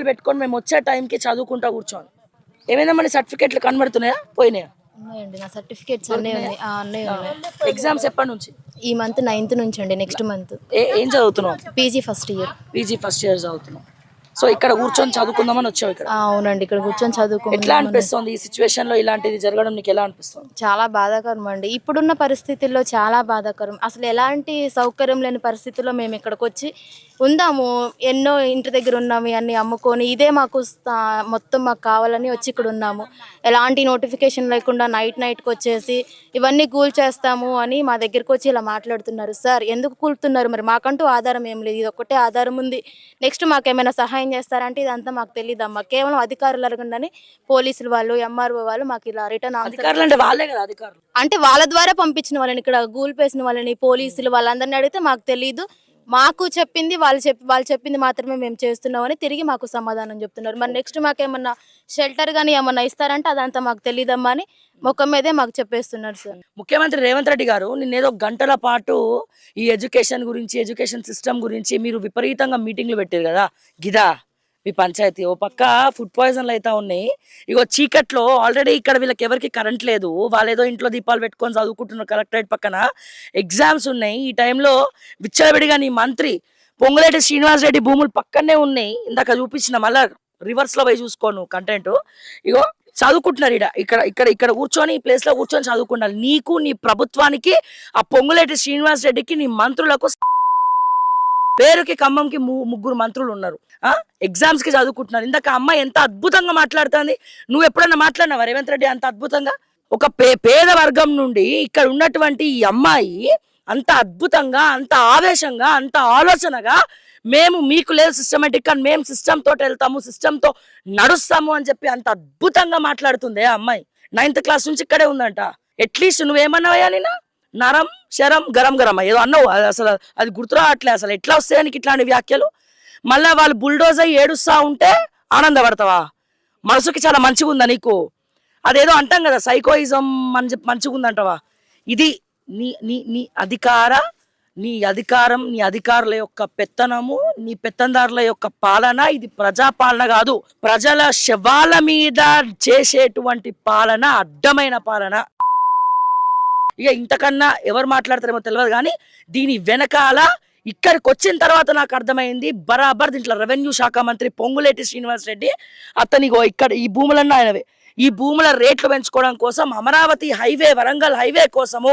దీపాలు పెట్టుకొని మేము వచ్చే టైంకి చదువుకుంటా కూర్చోండి. ఏమైనా మన సర్టిఫికెట్లు కనబడుతున్నాయా, పోయినాయా? ఉన్నాయండి, నా సర్టిఫికేట్స్ అన్నీ ఉన్నాయి. అన్నీ ఉన్నాయి. ఎగ్జామ్స్ ఎప్పటి నుంచి? ఈ మంత్ 9th నుంచి అండి, నెక్స్ట్ మంత్. ఏం చదువుతున్నావు? PG first year. PG first year చదువుతున్నావు. సో ఇక్కడ కూర్చొని చదువుకుందామని వచ్చావు ఇక్కడ. అవునండి, ఇక్కడ కూర్చొని చదువుకుందాం. ఎట్లా అనిపిస్తుంది ఈ సిచ్యువేషన్ లో ఇలాంటిది జరగడం నీకు ఎలా అనిపిస్తుంది? చాలా బాధాకరం అండి. ఇప్పుడున్న పరిస్థితుల్లో చాలా బాధాకరం. అసలు ఎలాంటి సౌకర్యం లేని పరిస్థితుల్లో మేము ఇక్కడికి వచ్చి ఉందాము. ఎన్నో ఇంటి దగ్గర ఉన్నాము, అన్నీ అమ్ముకొని ఇదే మాకు మొత్తం మాకు కావాలని వచ్చి ఇక్కడ ఉన్నాము. ఎలాంటి నోటిఫికేషన్ లేకుండా నైట్కి వచ్చేసి ఇవన్నీ కూల్ చేస్తాము అని మా దగ్గరికి వచ్చి ఇలా మాట్లాడుతున్నారు. సార్ ఎందుకు కూలుతున్నారు? మరి మాకంటూ ఆధారం ఏం లేదు, ఇది ఒక్కటే ఆధారం ఉంది. నెక్స్ట్ మాకేమైనా సహాయం చేస్తారంటే ఇదంతా మాకు తెలియదమ్మా. కేవలం అధికారులు అడగండి, పోలీసులు వాళ్ళు, ఎంఆర్ఓ వాళ్ళు మాకు ఇలా రిటర్న్ అంటే వాళ్ళే కదా అధికారులు, అంటే వాళ్ళ ద్వారా పంపించిన వాళ్ళని, ఇక్కడ గూల్పేసిన వాళ్ళని, పోలీసులు వాళ్ళందరినీ అడిగితే మాకు తెలియదు, మాకు చెప్పింది వాళ్ళు చెప్పింది మాత్రమే మేము చేస్తున్నామని తిరిగి మాకు సమాధానం చెప్తున్నారు. మరి నెక్స్ట్ మాకేమన్నా షెల్టర్ కానీ ఏమన్నా ఇస్తారంటే అదంతా మాకు తెలియదమ్మా అని ముఖం మీదే మాకు చెప్పేస్తున్నారు సార్. ముఖ్యమంత్రి రేవంత్ రెడ్డి గారు నిన్నేదో గంటల పాటు ఈ ఎడ్యుకేషన్ గురించి, ఎడ్యుకేషన్ సిస్టమ్ గురించి మీరు విపరీతంగా మీటింగ్లు పెట్టారు కదా, గిదా మీ పంచాయతీ. ఓ పక్క ఫుడ్ పాయిజన్లు అయితే ఉన్నాయి, ఇగో చీకట్లో ఆల్రెడీ ఇక్కడ వీళ్ళకి ఎవరికి కరెంట్ లేదు, వాళ్ళు ఏదో ఇంట్లో దీపాలు పెట్టుకొని చదువుకుంటున్నారు. కలెక్టరేట్ పక్కన ఎగ్జామ్స్ ఉన్నాయి. ఈ టైంలో విచ్చలవిడిగా నీ మంత్రి పొంగులేటి శ్రీనివాస్ రెడ్డి భూములు పక్కనే ఉన్నాయి. ఇందాక చూపించిన మళ్ళా రివర్స్ లో పోయి చూసుకోను కంటెంట్. ఇగో చదువుకుంటున్నారు ఇక్కడ ఇక్కడ ఇక్కడ కూర్చొని ఈ ప్లేస్ లో కూర్చొని చదువుకుంటారు. నీకు, నీ ప్రభుత్వానికి, ఆ పొంగులేటి శ్రీనివాస్ రెడ్డికి, నీ మంత్రులకు పేరుకి ఖమ్మంకి ముగ్గురు మంత్రులు ఉన్నారు. ఎగ్జామ్స్ కి చదువుకుంటున్నారు. ఇందాక అమ్మాయి ఎంత అద్భుతంగా మాట్లాడుతుంది. నువ్వు ఎప్పుడన్నా మాట్లాడినావా రేవంత్ రెడ్డి అంత అద్భుతంగా? ఒక పేద వర్గం నుండి ఇక్కడ ఉన్నటువంటి ఈ అమ్మాయి అంత అద్భుతంగా, అంత ఆవేశంగా, అంత ఆలోచనగా మేము మీకు లేదు సిస్టమేటిక్ గా, మేము సిస్టమ్ తోటి వెళ్తాము, సిస్టమ్ తో నడుస్తాము అని చెప్పి అంత అద్భుతంగా మాట్లాడుతుంది ఆ అమ్మాయి. 9th క్లాస్ నుంచి ఇక్కడే ఉందంట. అట్లీస్ట్ నువ్వేమన్నావయ్యా నిన్న? నరం శరం గరం గరం ఏదో అన్నావు, అసలు అది గుర్తురావట్లే. అసలు ఎట్లా వస్తాయి నీకు ఇట్లాంటి వ్యాఖ్యలు? మళ్ళీ వాళ్ళు బుల్డోజ్ అయ్యి ఏడుస్తా ఉంటే ఆనందపడతావా? మనసుకి చాలా మంచిగా ఉందా నీకు? అదేదో అంటాం కదా సైకోయిజం అని చెప్పి మంచిగా ఉందంటావా? ఇది నీ నీ నీ అధికారం, నీ అధికారుల యొక్క పెత్తనము, నీ పెత్తందారుల యొక్క పాలన. ఇది ప్రజాపాలన కాదు, ప్రజల శవాల మీద చేసేటువంటి పాలన, అడ్డమైన పాలన. ఇక ఇంతకన్నా ఎవరు మాట్లాడతారేమో తెలియదు, కానీ దీని వెనకాల ఇక్కడికి వచ్చిన తర్వాత నాకు అర్థమైంది బరాబర్ దీంట్లో రెవెన్యూ శాఖ మంత్రి పొంగులేటి శ్రీనివాస్ రెడ్డి అతనిగో ఇక్కడ ఈ భూములన్నీ ఆయనవే. ఈ భూముల రేట్లు పెంచుకోవడం కోసం అమరావతి హైవే, వరంగల్ హైవే కోసము